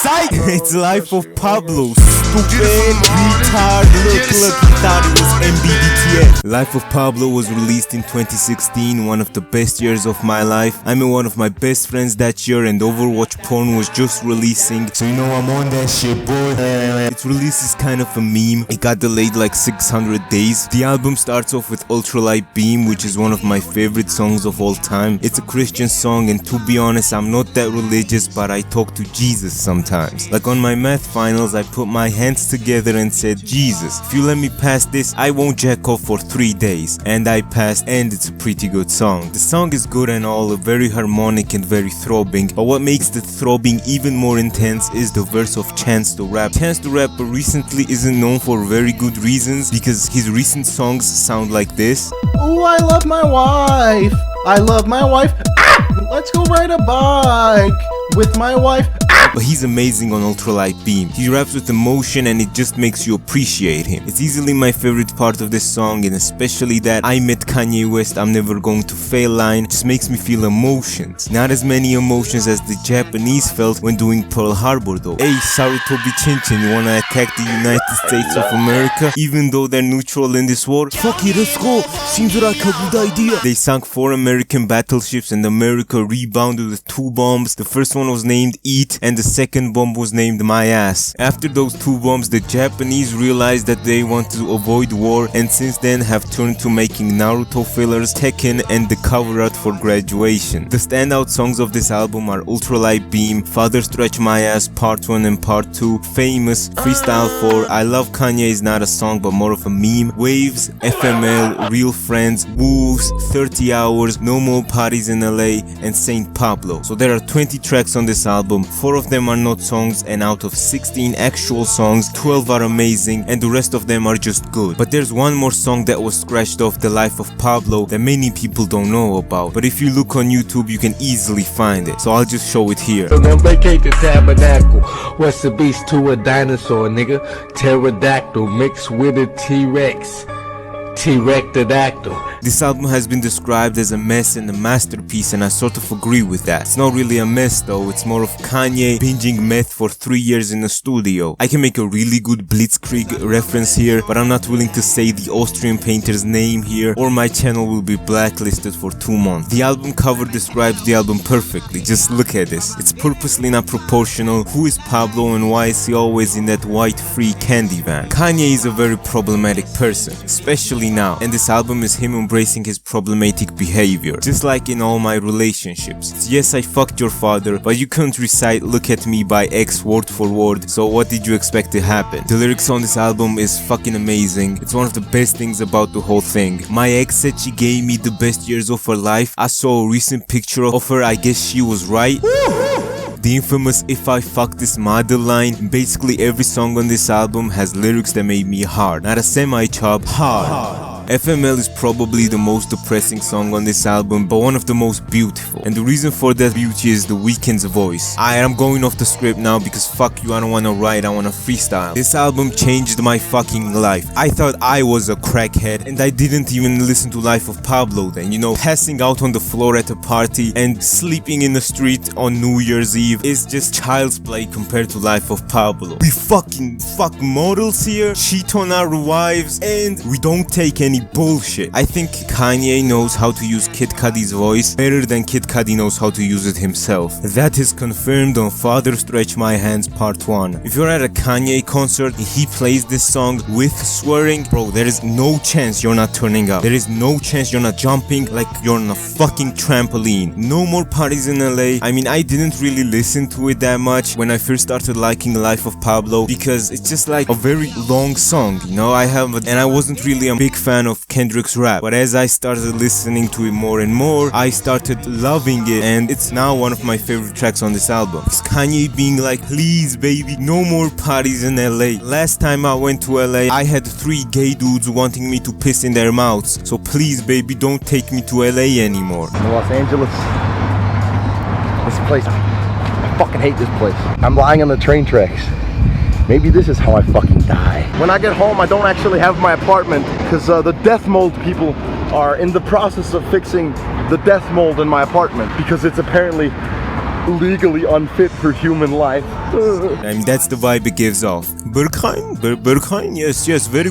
sight. It's Life of Pablo. Stupid, retard, look, he thought it was MBBTS. Life of Pablo was released in 2016, one of the best years of my life. I met one of my best friends that year and Overwatch Porn was just releasing, so you know I'm on that shit, boy. Its release is kind of a meme. It got delayed like 600 days. The album starts off with Ultralight Beam, which is one of my favorite songs of all time. It's a Christian song, and to be honest, I'm not that religious, but I talk to Jesus sometimes. Like on my math finals, I put my hands together and said, Jesus, if you let me pass this, I won't jack off for 3 days. And I passed, and it's a pretty good song. The song is good and all, very harmonic and very throbbing, but what makes the throbbing even more intense is the verse of Chance the Rapper. Chance the Rapper recently isn't known for very good reasons, because his recent songs sound like this. Ooh, I love my wife. I love my wife. Ah! Let's go ride a bike with my wife. But he's amazing on Ultralight Beam. He raps with emotion and it just makes you appreciate him. It's easily my favorite part of this song, and especially that I met Kanye West, I'm never going to fail line just makes me feel emotions. Not as many emotions as the Japanese felt when doing Pearl Harbor though. Hey, Sarutobi Chinchin, you wanna attack the United States of America even though they're neutral in this war? Fuck it, let's go! Seems like a good idea. They sunk 4 American battleships and America rebounded with 2 bombs. The first one was named Eat and the second bomb was named My Ass. After those 2 bombs, the Japanese realized that they want to avoid war, and since then have turned to making Naruto fillers, Tekken, and the cover art for Graduation. The standout songs of this album are Ultralight Beam, Father Stretch My Ass Part 1 and Part 2, Famous, Freestyle 4, I Love Kanye is not a song but more of a meme, Waves, FML, Real Friends, Wolves, 30 Hours, No More Parties in LA, and Saint Pablo. So there are 20 tracks on this album, 4 of them are not songs, and out of 16 actual songs, 12 are amazing and the rest of them are just good. But there's one more song that was scratched off the Life of Pablo that many people don't know about, but if you look on YouTube you can easily find it, so I'll just show it here. So then vacate the tabernacle. What's the beast to a dinosaur, nigga? Pterodactyl mixed with a T-Rex. T-Rectodactyl. This album has been described as a mess and a masterpiece, and I sort of agree with that. It's not really a mess though, it's more of Kanye binging meth for 3 years in a studio. I can make a really good Blitzkrieg reference here, but I'm not willing to say the Austrian painter's name here, or my channel will be blacklisted for 2 months. The album cover describes the album perfectly, just look at this. It's purposely not proportional. Who is Pablo and why is he always in that white free candy van? Kanye is a very problematic person, especially now, and this album is him embracing his problematic behavior, just like in all my relationships. It's, yes, I fucked your father, but you couldn't recite Look at Me by X word for word, so what did you expect to happen? The lyrics on this album is fucking amazing. It's one of the best things about the whole thing. My ex said she gave me the best years of her life. I saw a recent picture of her, I guess she was right. The infamous If I Fuck This Model line. Basically every song on this album has lyrics that made me hard. Not a semi-chop, hard. FML is probably the most depressing song on this album, but one of the most beautiful. And the reason for that beauty is The Weeknd's voice. I am going off the script now because fuck you, I don't wanna write, I wanna freestyle. This album changed my fucking life. I thought I was a crackhead and I didn't even listen to Life of Pablo then, you know, passing out on the floor at a party and sleeping in the street on New Year's Eve is just child's play compared to Life of Pablo. We fucking fuck models here, cheat on our wives, and we don't take any bullshit. I think Kanye knows how to use Kid Cudi's voice better than Kid Cudi knows how to use it himself. That is confirmed on Father Stretch My Hands Part 1. If you're at a Kanye concert and he plays this song with swearing, bro, there is no chance you're not turning up. There is no chance you're not jumping like you're on a fucking trampoline. No More Parties in LA. I mean, I didn't really listen to it that much when I first started liking Life of Pablo because it's just like a very long song, you know. And I wasn't really a big fan of Kendrick's rap, but as I started listening to it more and more, I started loving it, and it's now one of my favorite tracks on this album. It's Kanye being like, please baby, no more parties in LA. Last time I went to LA, I had 3 gay dudes wanting me to piss in their mouths, so please baby, don't take me to LA anymore. In Los Angeles, this place, I fucking hate this place. I'm lying on the train tracks. Maybe this is how I fucking die. When I get home, I don't actually have my apartment because the death mold people are in the process of fixing the death mold in my apartment because it's apparently legally unfit for human life. I mean, that's the vibe it gives off. Berghain, yes, very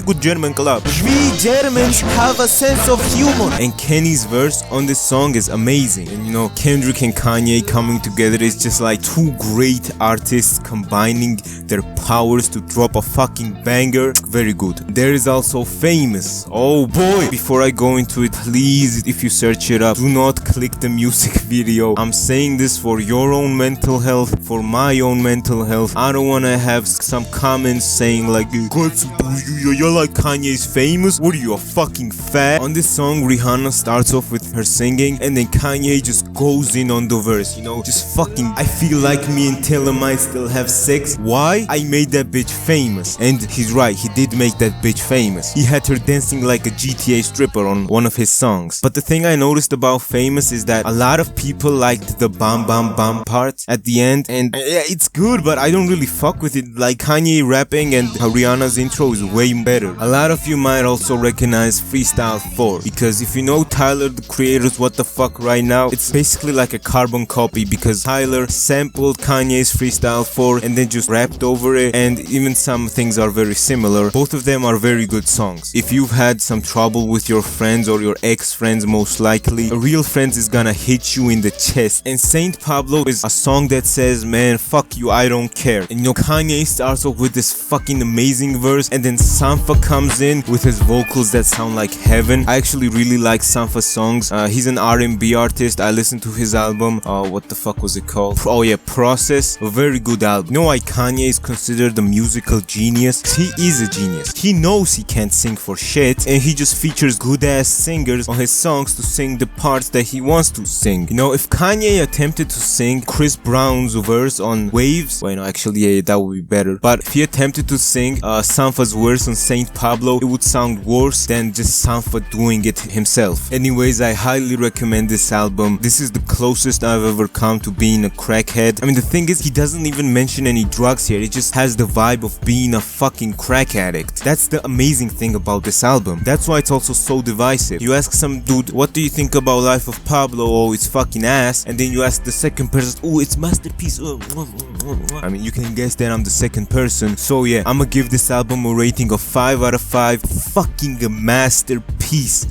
good German club. We Germans have a sense of humor. And Kenny's verse on this song is amazing. And you know, Kendrick and Kanye coming together is just like two great artists combining their powers to drop a fucking banger. Very good. There is also Famous. Oh boy. Before I go into it, please, if you search it up, do not click the music video. I'm saying this for your own mental health, for my own mental health. I don't wanna have some comments saying like, Gattsu, you're like Kanye's Famous? What are you, a fucking fat? On this song, Rihanna starts off with her singing and then Kanye just goes in on the verse, you know, just fucking, I feel like me and Taylor might still have sex. Why? I made that bitch famous. And he's right, he did make that bitch famous. He had her dancing like a GTA stripper on one of his songs. But the thing I noticed about Famous is that a lot of people liked the bam bam bam part at the end, and yeah, it's good, but I don't really fuck with it. Like Kanye rapping and Rihanna's intro is way better. A lot of you might also recognize Freestyle 4, because if you know Tyler, the creator's What the Fuck right now, it's basically like a carbon copy, because Tyler sampled Kanye's Freestyle 4 and then just rapped over it, and even some things are very similar. Both of them are very good songs. If you've had some trouble with your friends or your ex-friends, most likely, a real friend is gonna hit you in the chest. And Saint Pablo is a song that says, man, fuck you, I don't care. And you know, Kanye starts off with this fucking amazing verse, and then Sampha comes in with his vocals that sound like heaven. I actually really like Sampha's songs. He's an R&B artist. I listened to his album. What the fuck was it called? Oh yeah, Process. A very good album. You know why Kanye is considered a musical genius? He is a genius. He knows he can't sing for shit, and he just features good ass singers on his songs to sing the parts that he wants to sing. You know, if Kanye attempted to sing Chris Brown's verse on Waves, well, no, actually, yeah, that would be better. But if he attempted to sing Sampha's verse on Saint Pablo, it would sound worse than just Sampha doing it himself. Anyways, I highly recommend this album. This is the closest I've ever come to being a crackhead. I mean, the thing is, he doesn't even mention any drugs here. It just has the vibe of being a fucking crack addict. That's the amazing thing about this album. That's why it's also so divisive. You ask some dude, what do you think about Life of Pablo? Oh, it's fucking ass. And then you ask the second person, oh, it's masterpiece. I mean, you can guess that I'm the second person. So yeah, I'm gonna give this album a rating of 5 out of 5. Fucking a masterpiece.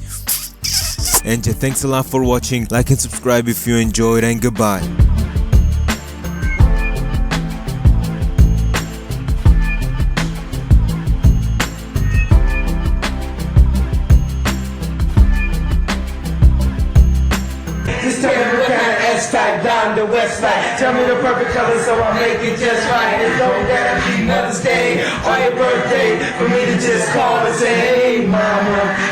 And yeah, thanks a lot for watching. Like and subscribe if you enjoyed, and goodbye. Just tell me what kind of S-type down the west side. Tell me the perfect color so I'll make it just right. It's only gotta be Mother's Day or your birthday for me to just call and say